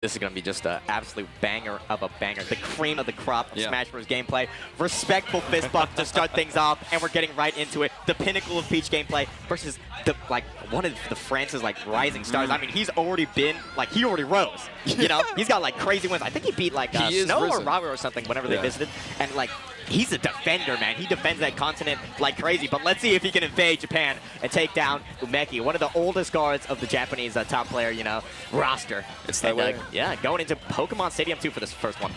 This is going to be just an absolute banger of a banger. The cream of the crop of Smash Bros. Gameplay. Respectful fist bump to start things off, and we're getting right into it. The pinnacle of Peach gameplay versus the one of the France's rising stars. I mean, he's already been he already rose. You know, he's got crazy wins. I think he beat Snow or Robert or something whenever they visited, and he's a defender, man. He defends that continent like crazy. But let's see if he can invade Japan and take down Umeki, one of the oldest guards of the Japanese top player, roster. It's that way. Yeah, going into Pokemon Stadium 2 for this first one.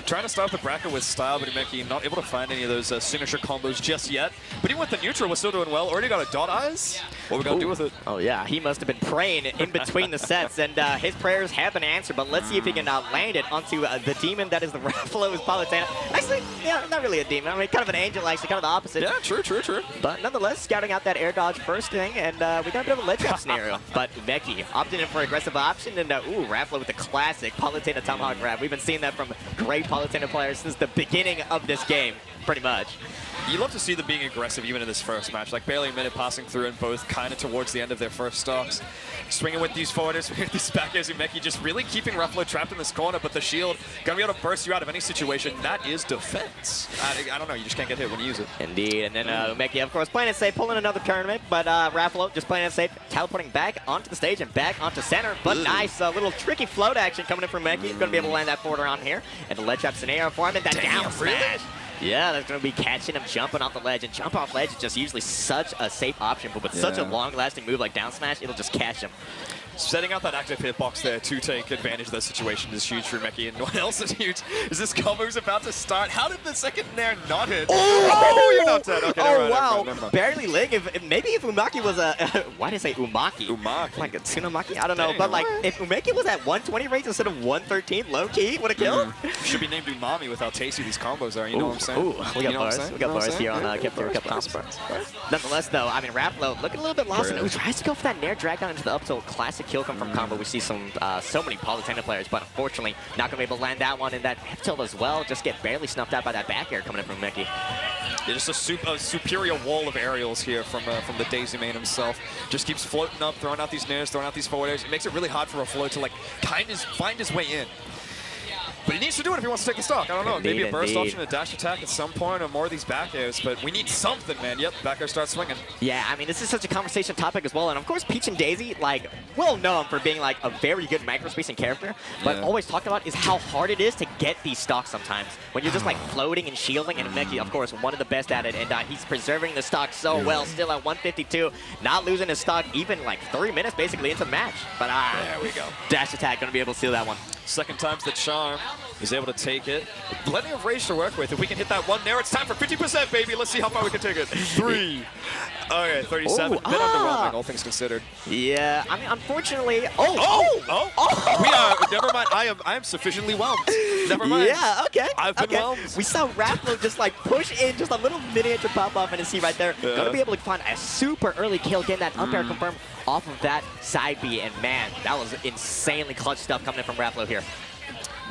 Trying to start the bracket with style, but Umeki not able to find any of those signature combos just yet. But even with the neutral, we're still doing well. Already got a dot eyes. What we got to do with it? Oh, yeah. He must have been praying in between the sets, and his prayers have been answered. But let's see if he can land it onto the demon that is the Raflow's Palutena. Actually, yeah, not really a demon. I mean, kind of an angel, actually, kind of the opposite. Yeah, true. But nonetheless, scouting out that air dodge first thing, and we got a bit of a ledge trap scenario. But Umeki opted in for aggressive option, and Raflow with the classic Palutena tomahawk grab. We've been seeing that from great Palutena players since the beginning of this game, pretty much. You love to see them being aggressive even in this first match. Barely a minute passing through, and both kind of towards the end of their first stocks. Swinging with these forwarders, swinging with these back airs. Umeki just really keeping Raflow trapped in this corner, but the shield gonna be able to burst you out of any situation. That is defense. I don't know, you just can't get hit when you use it. Indeed, and then Umeki, of course, playing it safe, pulling another tournament, but Raflow just playing it safe, teleporting back onto the stage and back onto center. But nice little tricky float action coming in from Umeki. He's gonna be able to land that forward around here, and the ledge trap scenario for him, and that down smash. Yeah, that's going to be catching him jumping off the ledge, and jump off ledge is just usually such a safe option, but with such a long-lasting move like down smash, it'll just catch him. Setting out that active hitbox there to take advantage of that situation is huge for Umeki, and what else is huge is this combo's about to start. How did the second nair not hit? Oh, you're not dead. Okay, never mind, never mind. Barely ling. Maybe if Umeki was a... why did I say Umaki? Umaki. Like a Tsunamaki? I don't know. But if Umeki was at 120 range instead of 113, low-key, would have killed? Should be named Umami with how tasty these combos are, you know what I'm saying? Ooh, we got bars. We got bars here on Cafeteria Cup Comps. Nonetheless, though, I mean, Raflow looking a little bit lost. He tries to go for that nair drag down into the up tilt. Classic kill come from combo. We see so many Palutena players, but unfortunately not going to be able to land that one, and that F tilt as well. Just get barely snuffed out by that back air coming in from Umeki. Yeah, just a superior wall of aerials here from the Daisy main himself. Just keeps floating up, throwing out these nairs, throwing out these forward airs. It makes it really hard for Raflow to find his way in. But he needs to do it if he wants to take the stock. I don't know. Maybe a burst option, a dash attack at some point, or more of these back airs. But we need something, man. Yep, back air starts swinging. Yeah, I mean, this is such a conversation topic as well. And of course, Peach and Daisy, well known for being a very good microspacing character. But always talked about is how hard it is to get these stocks sometimes. When you're just floating and shielding. And Umeki, of course, one of the best at it. And he's preserving the stock so well. Still at 152. Not losing his stock even 3 minutes basically into the match. But there we go. Dash attack going to be able to steal that one. Second time's the charm. He's able to take it. Plenty of rage to work with. If we can hit that one there, it's time for 50%, baby. Let's see how far we can take it. 3. Okay, 37. Bit underwhelming, all things considered. Yeah, I mean, unfortunately. We are. Never mind. I am sufficiently whelmed. Never mind. Yeah. Okay. I've been whelmed. We saw Raflow just push in, just a little miniature pop off, and see right there. Gonna be able to find a super early kill, getting that up air confirmed off of that side B, and man, that was insanely clutch stuff coming in from Raflow here.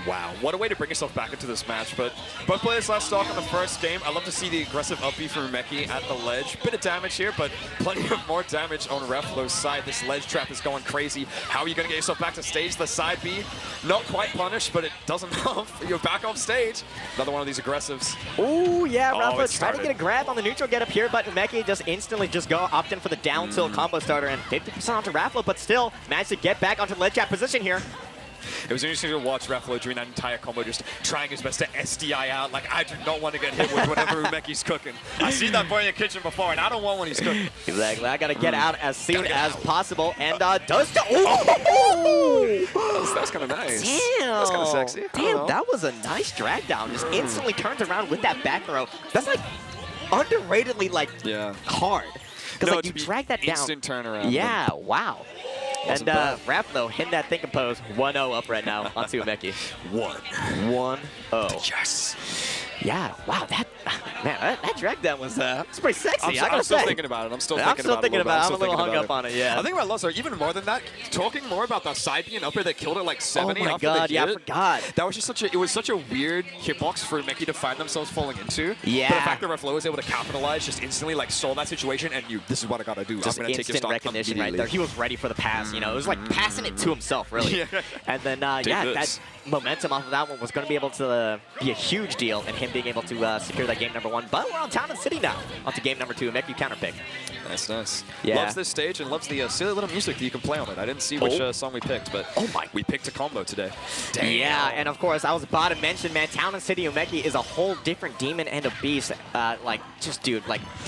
Wow, what a way to bring yourself back into this match. But both players last stock in the first game. I love to see the aggressive up B from Umeki at the ledge. Bit of damage here, but plenty of more damage on Raflow's side. This ledge trap is going crazy. How are you going to get yourself back to stage? The side B, not quite punished, but it doesn't help. You're back off stage. Another one of these aggressives. Oh, yeah, Raflow trying to get a grab on the neutral get up here, but Umeki just instantly opt in for the down tilt combo starter, and 50% onto Raflow, but still managed to get back onto the ledge trap position here. It was interesting to watch Raflow during that entire combo, just trying his best to SDI out. I do not want to get hit with whatever Umeki's cooking. I've seen that boy in the kitchen before, and I don't want when he's cooking. Exactly. I got to get out as soon as possible, and does that's kind of nice. Damn. That's kind of sexy. Damn, that was a nice drag down. Just instantly turns around with that back throw. That's underratedly hard. Because you drag that down. Instant turnaround. Yeah. Wow. And Raflow hitting that thinking pose, 1-0 up right now onto Umeki. 1-0. Yes. Yeah, wow, Man, that drag down was pretty sexy. I'm still thinking about it. I'm still thinking about it. I'm a little hung up on it, yeah. I think about Lozo, even more than that, talking more about the side B and upper that killed it like 70 oh my after God, the yeah, hit. I forgot. That was just it was such a weird hitbox for Umeki to find themselves falling into. Yeah. But the fact that Raflow was able to capitalize just instantly, like, saw that situation and this is what I gotta do. Just I'm gonna take your stock recognition right there. He was ready for the pass, you know. It was like passing it to himself, really. Yeah. And then, that momentum off of that one was going to be able to be a huge deal in him being able to secure that game number 1. But we're on Town and City now. On to game number 2, Umeki counterpick. Nice, nice. Yeah. Loves this stage and loves the silly little music that you can play on it. I didn't see which song we picked, but we picked a combo today. Damn. Yeah, and of course, I was about to mention, man, Town and City Umeki is a whole different demon and a beast. Dude,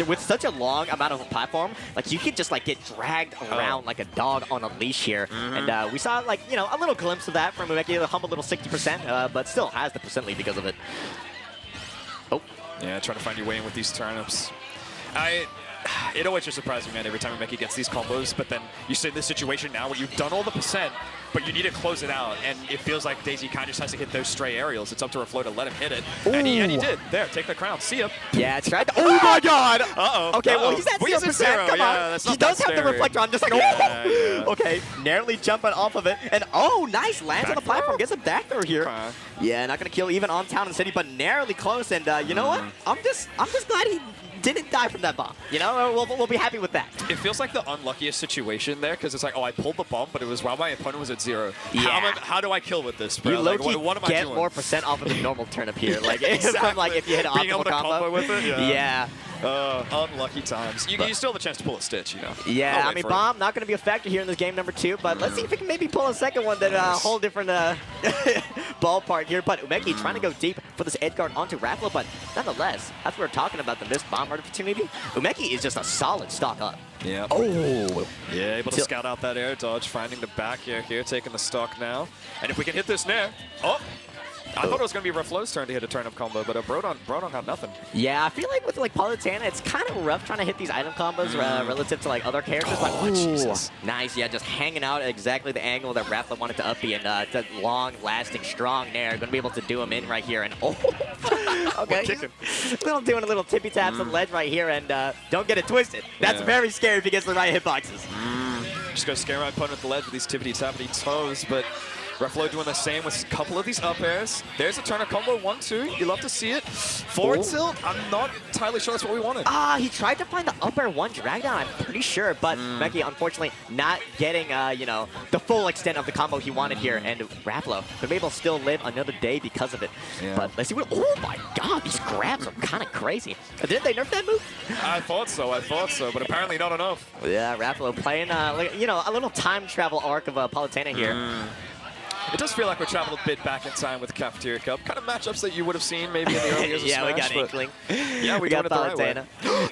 with such a long amount of a platform, like, you could just, like, get dragged around like a dog on a leash here. And we saw, like, you know, a little glimpse of that from Umeki, a humble little 60%, but still has the percent lead because of it. Oh. Yeah, trying to find your way in with these turnips. It always just surprises me, man, every time Umeki gets these combos, but then you sit in this situation now where you've done all the percent, but you need to close it out, and it feels like Daisy kind of just has to hit those stray aerials. It's up to Raflow to let him hit it, and he did. There, take the crown. See ya. Yeah, tried to, oh my God! Uh-oh. Okay, well, he's at 0%. Come on. He does have the reflector on, just like, yeah. Okay, narrowly jumping off of it, and nice, lands on the platform, gets a back throw here. Yeah, not gonna kill even on Town and City, but narrowly close, and you know what? I'm just glad he didn't die from that bomb. You know, we'll be happy with that. It feels like the unluckiest situation there, because it's like, I pulled the bomb, but it was while my opponent was at 0. Yeah. How do I kill with this, bro? You what am I get doing? more percent off of the normal turnip here. Like, exactly. From, like, if you hit an Being able optimal to combo with it? Yeah. Unlucky times. You still have a chance to pull a Stitch, you know. Yeah, I mean, bomb not going to be a factor here in this game number 2, but let's see if we can maybe pull a second one that whole different ballpark here. But Umeki trying to go deep for this edge guard onto Raflow, but nonetheless, as we were talking about the missed bomb opportunity, Umeki is just a solid stock up. Yeah. Oh. Yeah, able to scout out that air dodge, finding the back air here, taking the stock now. And if we can hit this nair, I thought it was going to be Raflow's turn to hit a turn-up combo, but Brodon got nothing. Yeah, I feel like with Palutena, it's kind of rough trying to hit these item combos relative to other characters. Jesus. Nice, yeah, just hanging out at exactly the angle that Raflow wanted to up B, and that long-lasting, strong nair, going to be able to do him in right here. And okay, doing a little tippy taps on the ledge right here, and don't get it twisted. That's very scary if he gets the right hitboxes. Just going to scare my opponent at the ledge with these tippity-tappity toes, but Raflow doing the same with a couple of these up airs. There's a turn-up combo, 1-2. You love to see it. Forward tilt, I'm not entirely sure that's what we wanted. He tried to find the up air 1 drag down, I'm pretty sure, but Umeki, unfortunately, not getting, the full extent of the combo he wanted here, and Raflow could be able to still live another day because of it. Yeah. But let's see what, oh my God, these grabs are kind of crazy. Didn't they nerf that move? I thought so, but apparently not enough. Yeah, Raflow playing, a little time travel arc of Palutena here. It does feel like we're traveling a bit back in time with Cafeteria Cup. Kind of matchups that you would have seen maybe in the early years of Smash. We got Inkling. Yeah, we got Palutena.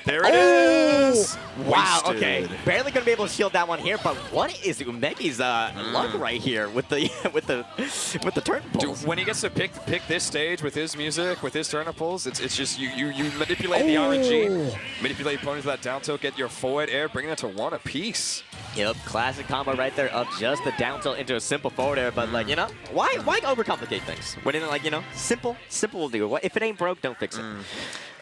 There it is! Wow, okay. Barely going to be able to shield that one here, but what is Umeki's luck right here with the with the turn pulls? Dude, when he gets to pick this stage with his music, with his turn pulls, it's just you manipulate the RNG, manipulate opponents with that down tilt, get your forward air, bringing it to 1 apiece. Yep, classic combo right there of just the down tilt into a simple forward air, but why overcomplicate things? When simple will do. If it ain't broke, don't fix it.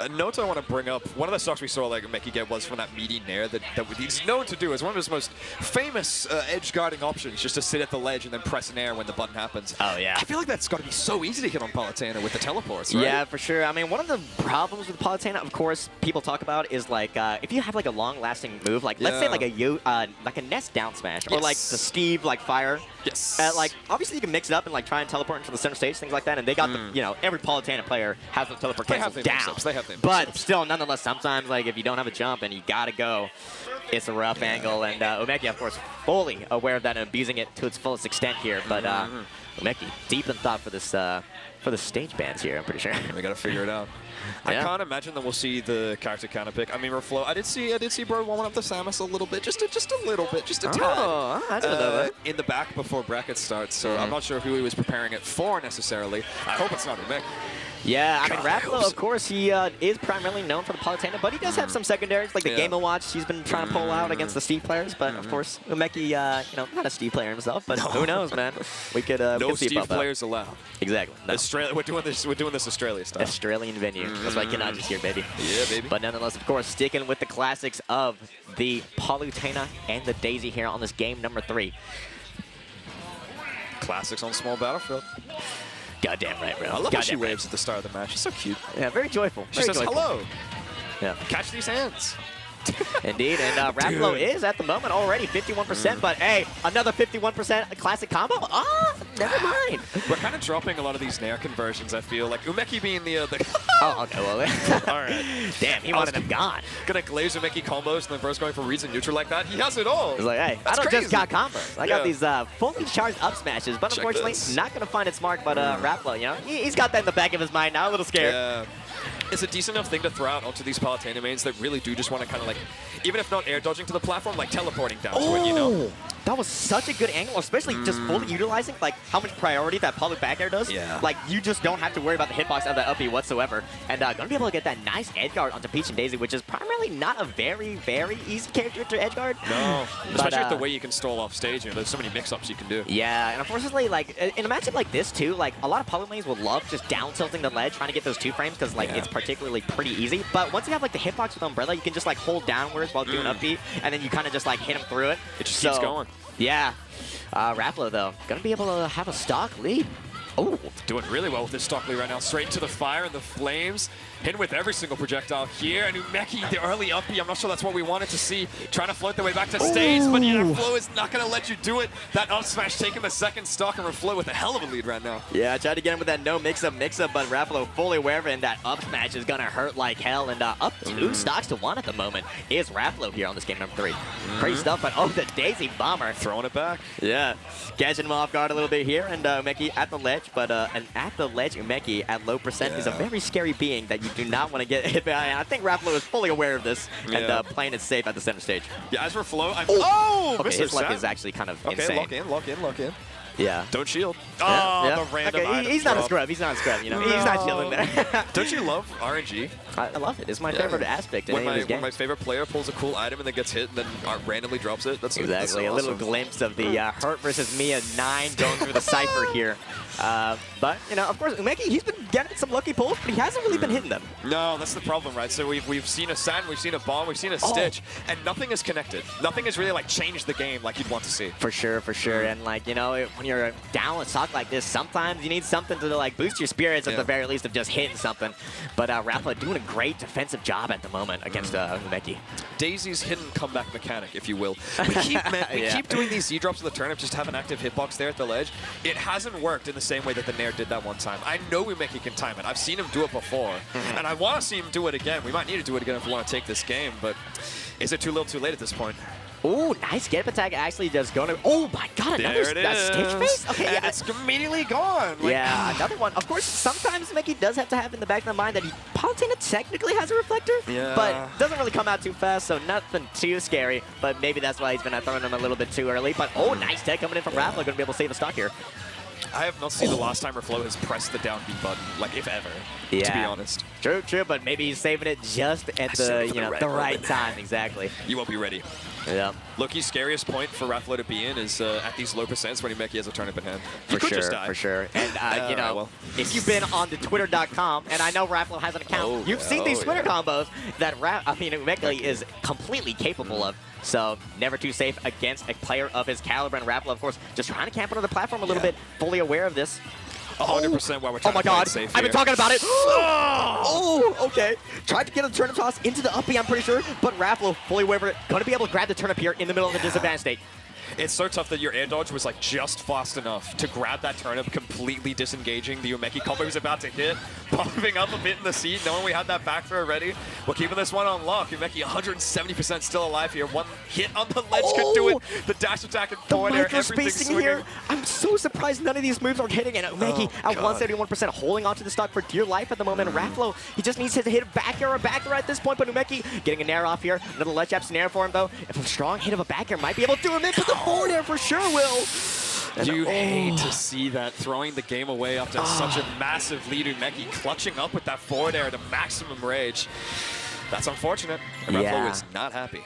A note I want to bring up, one of the stocks we saw Umeki get was from that meaty nair that he's known to do. It's one of his most famous edge guarding options, just to sit at the ledge and then press an air when the button happens. Oh, yeah. I feel like that's got to be so easy to hit on Palutena with the teleports, right? Yeah, for sure. I mean, one of the problems with Palutena, of course, people talk about is if you have a long-lasting move, let's say like a Nest down smash, or the Steve fire. Yes. Obviously you can mix it up and try and teleport into the center stage, things like that, and they got the every Palutena player has the teleport canceled down. They have them. But still, nonetheless, sometimes if you don't have a jump and you gotta go, it's a rough angle. And Umeki, of course, fully aware of that and abusing it to its fullest extent here. But Umeki, deep in thought for the stage bans here, I'm pretty sure. We gotta figure it out. I can't imagine that we'll see the character counter pick. I mean, Raflow, I did see Bro warming up the Samus a little bit, just a little bit, just a tad. I didn't know that. In the back before bracket starts, so I'm not sure who he was preparing it for necessarily. I hope it's not Umeki. Yeah, I mean, God, I Raflow, hope of so. course, he is primarily known for the Palutena, but he does have some secondaries, like the Game & Watch he's been trying to pull out against the Steve players. But, of course, Umeki, you know, not a Steve player himself, but who knows, man? We could No see Steve about that. players allowed. Exactly. No. Australia, we're doing this Australia style. Australian venue. That's why I cannot just hear, baby. Yeah, baby. But nonetheless, of course, sticking with the classics of the Palutena and the Daisy here on this game number 3. Classics on small battlefield. Goddamn right, bro. I love how she Goddamn right. waves at the start of the match. She's so cute. Yeah, very joyful. She Very says joyful. hello. Yeah. Catch these hands. Indeed, and Raflow Dude. is at the moment already 51%, but hey, another 51% classic combo? Ah, never mind. We're kind of dropping a lot of these Nair conversions, I feel. Like Umeki being the Oh, okay, well, all right. damn, he wanted them gone. Gonna glaze Umeki combos and then first going for reads and neutral like that. He has it all. He's like, hey, That's I don't crazy. just got combos. I got these fully charged up smashes, but Check unfortunately, this. not going to find its mark, but Raflow, you know, he's got that in the back of his mind now, a little scared. Yeah. It's a decent enough thing to throw out onto these Palutena mains that really do just want to kind of like, even if not air dodging to the platform, like teleporting down to it, you know? That was such a good angle, especially just fully utilizing like how much priority that Palu back air does. Yeah. Like you just don't have to worry about the hitbox of that uppy whatsoever. And gonna be able to get that nice edge guard onto Peach and Daisy, which is primarily not a very, very easy character to edge guard. No. But, Especially with the way you can stall off stage, you know, there's so many mix-ups you can do. Yeah, and unfortunately, like in a matchup like this too, like a lot of Palu lanes will love just down tilting the ledge, trying to get those 2 frames because like it's particularly pretty easy. But once you have like the hitbox with Umbrella, you can just like hold downwards while doing up B, and then you kind of just like hit him through it. It just keeps going. Yeah. Raflow, though, going to be able to have a stock lead. Oh, Doing really well with this stock lead right now. Straight into the fire and the flames. Hitting with every single projectile here. And Umeki, the early uppy, I'm not sure that's what we wanted to see. Trying to float their way back to stage, but yeah, Raflow is not going to let you do it. That up smash taking the second stock, and Raflow with a hell of a lead right now. yeah, I tried to get him with that no mix-up, but Raflow fully aware of it, and that up smash is going to hurt like hell. And up 2 stocks to 1 at the moment is Raflow here on this game number 3. Crazy stuff, but oh, the Daisy Bomber. Throwing it back. Yeah, catching him off guard a little bit here, and Umeki at the ledge, but an at the ledge Umeki at low percent is a very scary being that you do not want to get hit by. And I think Raflow is fully aware of this and playing it safe at the center stage. Yeah, as for Flow, I'm... Okay, Mr. his luck Sam. is actually kind of Okay, insane. lock in, lock in, lock in. Yeah. Don't shield. Yeah, The random okay, item he's not a drop. scrub. He's not a scrub. You know, he's not chilling there. Don't you love RNG? I love it. It's my favorite aspect in When any of these when my games. favorite player pulls a cool item and then gets hit and then randomly drops it, that's Exactly. That's so a little awesome. glimpse of the Hurt versus Mia 9 going through the Cypher here. But, you know, of course, Umeki, he's been getting some lucky pulls, but he hasn't really been hitting them. No, that's the problem, right? So we've seen a Sand, we've seen a Bomb, we've seen a Stitch, and nothing is connected. Nothing has really, like, changed the game like you'd want to see. For sure, for sure. And, like, you know, when you're down with stock like this, sometimes you need something to, like, boost your spirits at the very least of just hitting something. But Raflow doing a great defensive job at the moment against Umeki. Daisy's hidden comeback mechanic, if you will. We keep doing these Z-drops of the turnip, just have an active hitbox there at the ledge. It hasn't worked in the same way that the Nair did that one time. I know Umeki can time it. I've seen him do it before, and I want to see him do it again. We might need to do it again if we want to take this game, but is it too little too late at this point? Ooh, nice get up attack actually just going to... Oh my god, another Stitch face? Okay, and yeah. it's immediately gone. Like, Yeah, another one. Of course, sometimes Umeki does have to have in the back of the mind that Palutena technically has a reflector, but doesn't really come out too fast, so nothing too scary. But maybe that's why he's been throwing them a little bit too early. But oh, nice tech coming in from Raflow, going to be able to save a stock here. I have not seen the last time Raflow has pressed the down B button, like if ever, to be honest. True, true, but maybe he's saving it just at the the right time, exactly. You won't be ready. Yeah. Loki's scariest point for Raflow to be in is at these low percents when Umeki has a turnip in hand. He could just die. For sure. And, you know, well. if you've been on the Twitter.com, and I know Raflow has an account, you've seen these Twitter combos that Umeki is completely capable of. So, never too safe against a player of his caliber. And Raflow, of course, just trying to camp under the platform a little bit, fully aware of this. 100% while we're trying oh my to play god, it safe I've been here. talking about it. Oh, okay. Tried to get a turnip toss into the uppy, I'm pretty sure, but Raflow fully aware of it. Going to be able to grab the turnip here in the middle of the disadvantage state. It's so tough that your air dodge was like just fast enough to grab that turnip, completely disengaging the Umeki combo who's about to hit, popping up a bit in the seat, knowing we had that back throw ready. We're keeping this one on lock. Umeki 170% still alive here. One hit on the ledge could do it. The dash attack and The forward air, micro everything's spacing swinging. here, I'm so surprised none of these moves are hitting. And Umeki at 171%, holding onto the stock for dear life at the moment. Raflow, he just needs to hit a back air or a back air at this point, but Umeki getting a nair off here. Another ledge jab snare for him though. If a strong hit of a back air might be able to do him in, but the forward air for sure will. You hate to see that, throwing the game away after such a massive lead. Umeki clutching up with that forward air to maximum rage. That's unfortunate. And Raflow is not happy.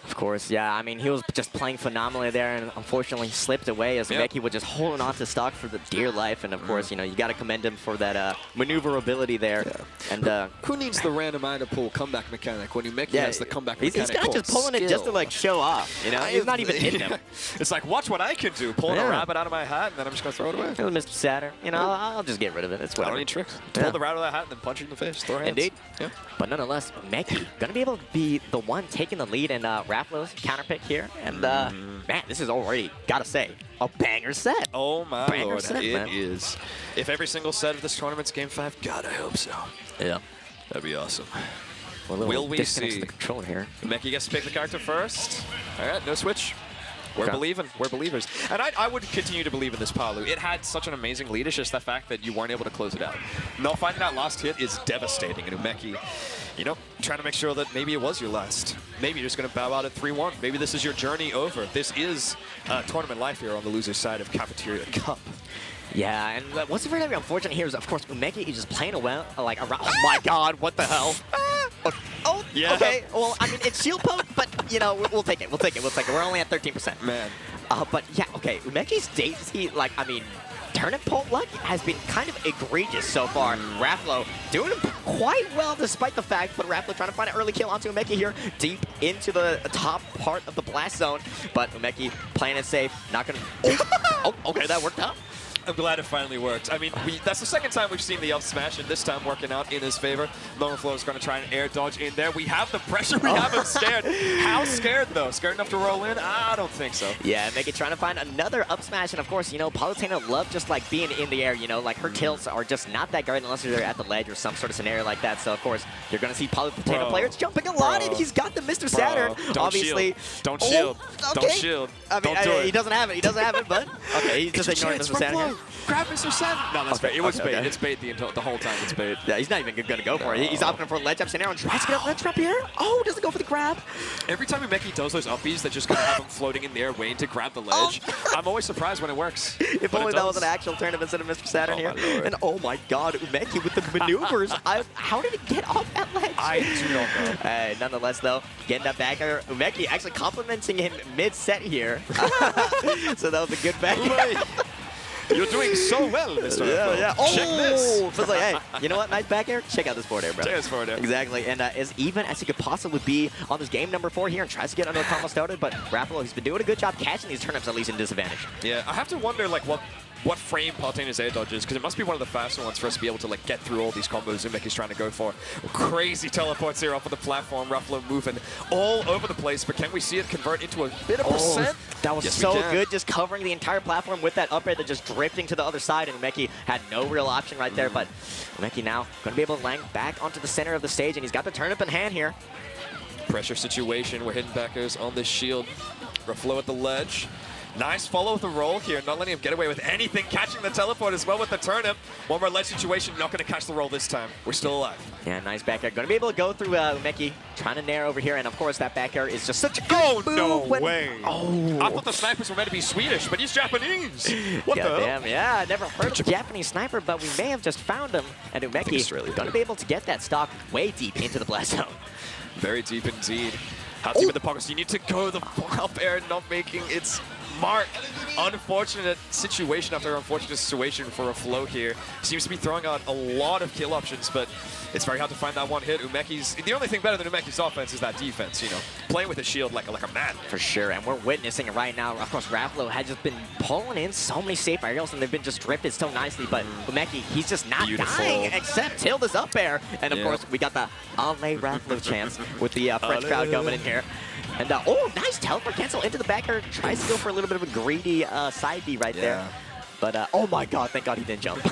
Of course, yeah. I mean, he was just playing phenomenally there, and unfortunately slipped away as Umeki was just holding on to stock for the dear life. And of course, you know, you got to commend him for that maneuverability there. Yeah. And who needs the random item pull comeback mechanic when Umeki has the comeback mechanic? He's kind of just pulling it just to like show off. You know, he's not even hitting him. It's like, watch what I can do. Pulling a rabbit out of my hat, and then I'm just gonna throw it away. It was Mr. Saturn. You know, I'll just get rid of it. It's whatever. I don't need tricks. Pull the rabbit out of the hat and then punch it in the face. Throw hands. Indeed. Yeah. But nonetheless, Umeki gonna be able to be the one taking the lead in Raflow's counter pick here. And man, this is already, gotta say, a banger set. Oh my lord, set, it is. If every single set of this tournament's Game 5, God, I hope so. Yeah. That'd be awesome. Will we see? The controller here. Umeki gets to pick the character first. All right, no switch. We're believing. We're believers. And I would continue to believe in this Palu. It had such an amazing lead. It's just the fact that you weren't able to close it out. Not finding that last hit is devastating. And Umeki, you know, trying to make sure that maybe it was your last. Maybe you're just going to bow out at 3-1. Maybe this is your journey over. This is tournament life here on the loser side of Cafeteria Cup. Yeah, and what's very unfortunate here is, of course, Umeki is just playing around. Oh my God, what the hell? Oh, yeah. Okay. Well, I mean, it's shield poke, but, you know, we'll take it. We'll take it. We'll take it. We're only at 13%. Man. But, yeah, okay. Umeki's Daisy, like, I mean, turnip pole luck has been kind of egregious so far. Raflow doing quite well despite the fact, but Raflow trying to find an early kill onto Umeki here, deep into the top part of the blast zone. But Umeki playing it safe, not going to... Oh, okay, that worked out. I'm glad it finally worked. I mean, that's the second time we've seen the up smash, and this time working out in his favor. Raflow is going to try and air dodge in there. We have the pressure. We have him scared. How scared, though? Scared enough to roll in? I don't think so. Yeah, Umeki trying to find another up smash, and of course, you know, Palutena love just like being in the air, you know, like her tilts are just not that great unless they're at the ledge or some sort of scenario like that. So, of course, you're going to see Palutena players jumping a lot, and he's got the Mr. Saturn, obviously. Don't shield. Okay. Don't shield. I mean, he doesn't have it. He doesn't have it, but okay, he's just ignoring Mr. Saturn here. Grab Mr. Saturn. No, that's bait. It was bait. It's bait the whole time. It's bait. Yeah, he's not even going to go for it. He's opting for a ledge up scenario and tries to get a ledge trap here. Oh, doesn't go for the grab. Every time Umeki does those uppies that just kind of have him floating in the air waiting to grab the ledge, I'm always surprised when it works. If only that was an actual tournament instead of Mr. Saturn here. And oh my God, Umeki with the maneuvers. How did he get off that ledge? I do not know. Nonetheless, though, getting that back air. Umeki actually complimenting him mid-set here. So that was a good back air. You're doing so well, Mr. Yeah. Oh, check this. So it's like, hey, you know what? Nice back air. Check out this forward air, bro. Check this forward air. Exactly. And as even as he could possibly be on this game number 4 here and tries to get another combo started, but Raflow, he's been doing a good job catching these turnips at least in disadvantage. Yeah, I have to wonder, like, what frame Palutena's air dodge is, because it must be one of the faster ones for us to be able to like get through all these combos Umeki's trying to go for. Crazy teleports here off of the platform. Raflow moving all over the place, but can we see it convert into a bit of percent? That was so good, just covering the entire platform with that up air that just drifting to the other side, and Umeki had no real option right there, but Umeki now going to be able to land back onto the center of the stage, and he's got the turnip in hand here. Pressure situation, we're hitting backers on this shield. Raflow at the ledge. Nice follow with the roll here, not letting him get away with anything, catching the teleport as well with the turnip. One more ledge situation, not going to catch the roll this time. We're still alive. Yeah, nice back air. Going to be able to go through Umeki, trying to nair over here, and of course that back air is just such a good move. No way. Oh. I thought the snipers were meant to be Swedish, but he's Japanese. What the hell? Damn, yeah, I never heard of a Japanese sniper, but we may have just found him. And Umeki going to be able to get that stock way deep into the blast zone. Very deep indeed. How deep in the pockets? You need to go the up air, not making its mark. Unfortunate situation after unfortunate situation for Raflow here. Seems to be throwing out a lot of kill options, but it's very hard to find that one hit. Umeki's, the only thing better than Umeki's offense is that defense, you know, playing with a shield like a man. For sure, and we're witnessing it right now. Of course, Raflow has just been pulling in so many safe aerials, and they've been just drifted so nicely, but Umeki, he's just not dying except till this up air. And of course, we got the Alley Raflow chance with the French crowd coming in here. And oh, nice teleport cancel into the back air. Tries to go for a little bit of a greedy side B right there. But oh my God, thank God he didn't jump.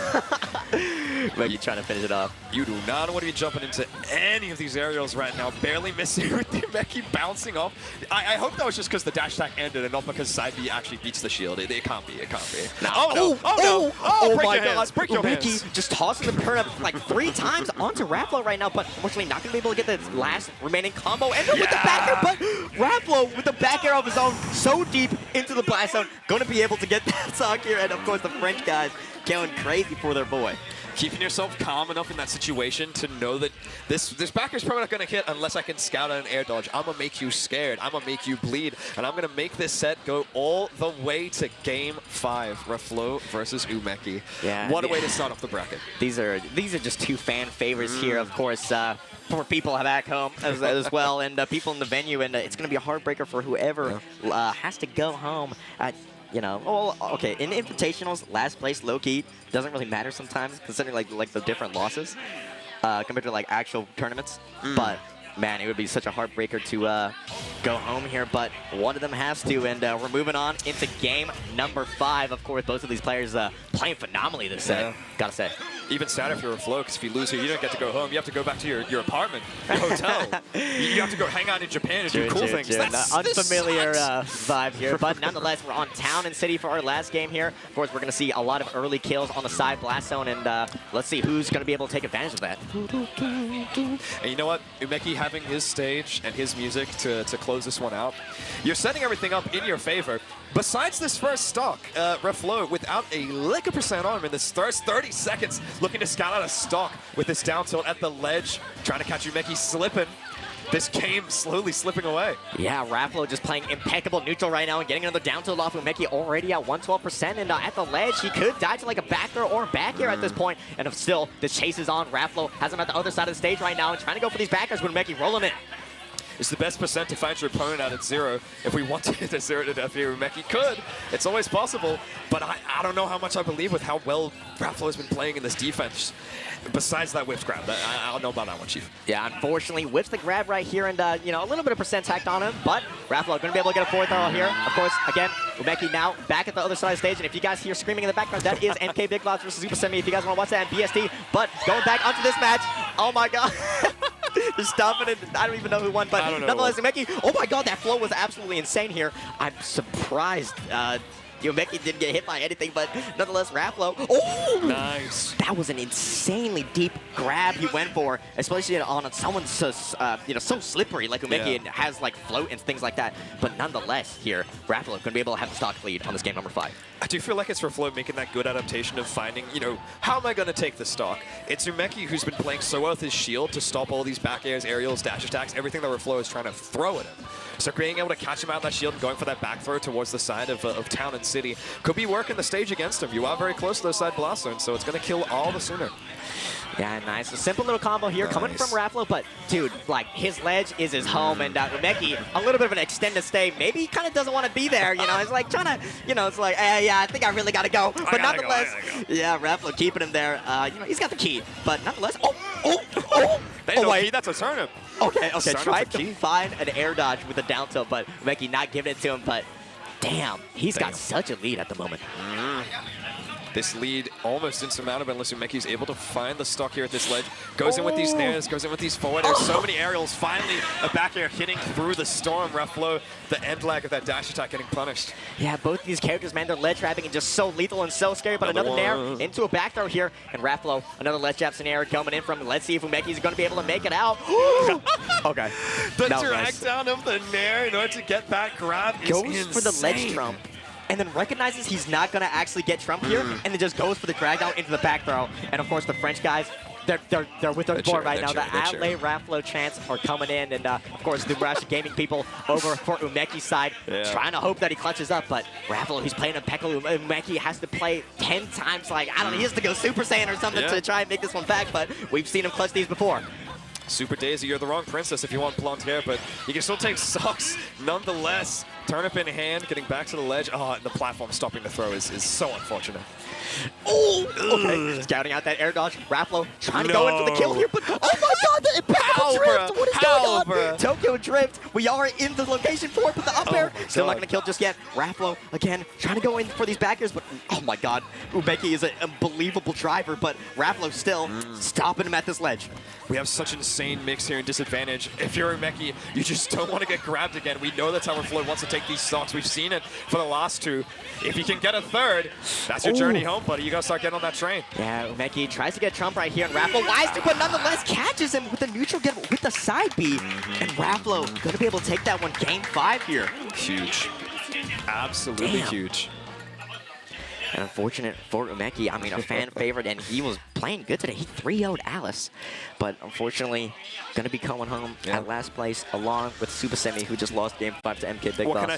Umeki trying to finish it off. You do not want to be jumping into any of these aerials right now. Barely missing with the Umeki bouncing off. I hope that was just because the dash attack ended and not because side B actually beats the shield. It can't be. It can't be. No. Oh, no. Oh, no. Oh, break my your God. hands. Break your Umeki hands. just tossing the turnip like 3 times onto Raflow right now, but unfortunately not going to be able to get the last remaining combo. And then with the back air, but Raflow with the back air of his own so deep into the blast zone, going to be able to get that stock here. And of course, the French guys going crazy for their boy. Keeping yourself calm enough in that situation to know that this back air's probably not going to hit unless I can scout out an air dodge. I'm going to make you scared. I'm going to make you bleed. And I'm going to make this set go all the way to Game 5. Raflow versus Umeki. Yeah, what a way to start off the bracket. These are just 2 fan favorites here, of course, for people back home as well, and people in the venue. And it's going to be a heartbreaker for whoever has to go home at, you know, well, okay, in invitationals, last place, low-key, doesn't really matter sometimes, considering like the different losses compared to like actual tournaments. But man, it would be such a heartbreaker to go home here, but one of them has to, and we're moving on into game number 5. Of course, both of these players playing phenomenally this set, gotta say. Even sadder if you're Raflow, because if you lose here, you don't get to go home. You have to go back to your apartment, your hotel. You have to go hang out in Japan and do cool things. That's unfamiliar vibe here, but nonetheless, we're on Town and City for our last game here. Of course, we're going to see a lot of early kills on the side blast zone, and let's see who's going to be able to take advantage of that. And you know what? Umeki having his stage and his music to close this one out, you're setting everything up in your favor. Besides this first stock, Raflow, without a lick of percent on him in this first 30 seconds, looking to scout out a stock with this down tilt at the ledge, trying to catch Umeki slipping. This game slowly slipping away. Yeah, Raflow just playing impeccable neutral right now and getting another down tilt off Umeki already at 112%. And at the ledge, he could die to like a back throw or back air at this point. And still, this chase is on. Raflow has him at the other side of the stage right now and trying to go for these backers when Umeki roll him in. It's the best percent to find your opponent out at 0. If we want to hit a 0 to death here, Umeki could. It's always possible, but I don't know how much I believe with how well Raflow has been playing in this defense. Besides that whiff grab, I don't know about that one, Chief. Yeah, unfortunately, whiffs the grab right here, and you know, a little bit of percent tacked on him, but Raflow going to be able to get a 4th throw here. Of course, again, Umeki now back at the other side of the stage, and if you guys hear screaming in the background, that is MK Big Box versus Super Semi. If you guys want to watch that on BSD, but going back onto this match, oh my God. Just stopping it. I don't even know who won, but nonetheless, Umeki, oh my God, that flow was absolutely insane here. I'm surprised Umeki didn't get hit by anything, but nonetheless, Raflow. Oh! Nice. That was an insanely deep grab he went for, especially on someone so, you know, so slippery like Umeki and has like float and things like that. But nonetheless, here, Raflow going to be able to have the stock lead on this game number 5. I do feel like it's Raflow making that good adaptation of finding, you know, how am I going to take the stock? It's Umeki who's been playing so well with his shield to stop all these back airs, aerials, dash attacks, everything that Raflow is trying to throw at him. So being able to catch him out of that shield and going for that back throw towards the side of Town and City could be working the stage against him. You are very close to those side blast zones, so it's going to kill all the sooner. Yeah, nice. A simple little combo here coming from Raflow, but dude, like his ledge is his home, and Umeki, a little bit of an extended stay. Maybe he kind of doesn't want to be there, you know. It's like trying to, you know, it's like, yeah, I think I really got to go. But nonetheless, yeah, Raflow keeping him there. You know, he's got the key, but nonetheless, Wait, that's a turnip. Okay, tried to find an air dodge with a down tilt, but Umeki not giving it to him, but damn, he's got such a lead at the moment. This lead almost insurmountable unless Umeki's able to find the stock here at this ledge. Goes in with these nairs, goes in with these forward airs. So many aerials. Finally, a back air hitting through the storm. Raflow, the end lag of that dash attack getting punished. Yeah, both of these characters, man, they're ledge trapping and just so lethal and so scary. But another nair into a back throw here. And Raflow, another ledge trap scenario coming in from. Let's see if Umeki's going to be able to make it out. Okay. The drag down of the nair in order to get that grab is goes insane. For the ledge trump. And then recognizes he's not going to actually get Trump here, and then just goes for the drag down into the back throw. And of course, the French guys, they're with their board right now. The Outlay Raflow chants are coming in, and of course, the Brash Gaming people over for Umeki's side, trying to hope that he clutches up. But Raflow, he's playing impeccable. Umeki has to play 10 times, like, I don't know, he has to go Super Saiyan or something to try and make this one back, but we've seen him clutch these before. Super Daisy, you're the wrong princess if you want blonde hair, but you can still take socks nonetheless. Turnip in hand, getting back to the ledge. Oh, and the platform stopping the throw is so unfortunate. Oh, okay. Scouting out that air dodge. Raflow trying to go in for the kill here, but oh my god, the impeccable drift! What is going on? Tokyo drift. We are in the location for it, but the up air still not going to kill just yet. Raflow again trying to go in for these back airs, but oh my god, Umeki is an unbelievable driver, but Raflow still stopping him at this ledge. We have such insane mix here and disadvantage. If you're Umeki, you just don't want to get grabbed again. We know that's how Raflow wants to take these stocks. We've seen it for the last two. If you can get a third, that's your journey home, buddy. You got to start getting on that train. Yeah, Umeki tries to get Trump right here, and Raflow wisely, but nonetheless catches him with the neutral get with the side B. And Raflow going to be able to take that one game 5 here. Huge. Absolutely huge. And unfortunate for Umeki, I mean, a fan favorite, and he was playing good today. He 3-0'd Alice, but unfortunately, going to be coming home at last place, along with Super Semi, who just lost game 5 to MK Big Boss.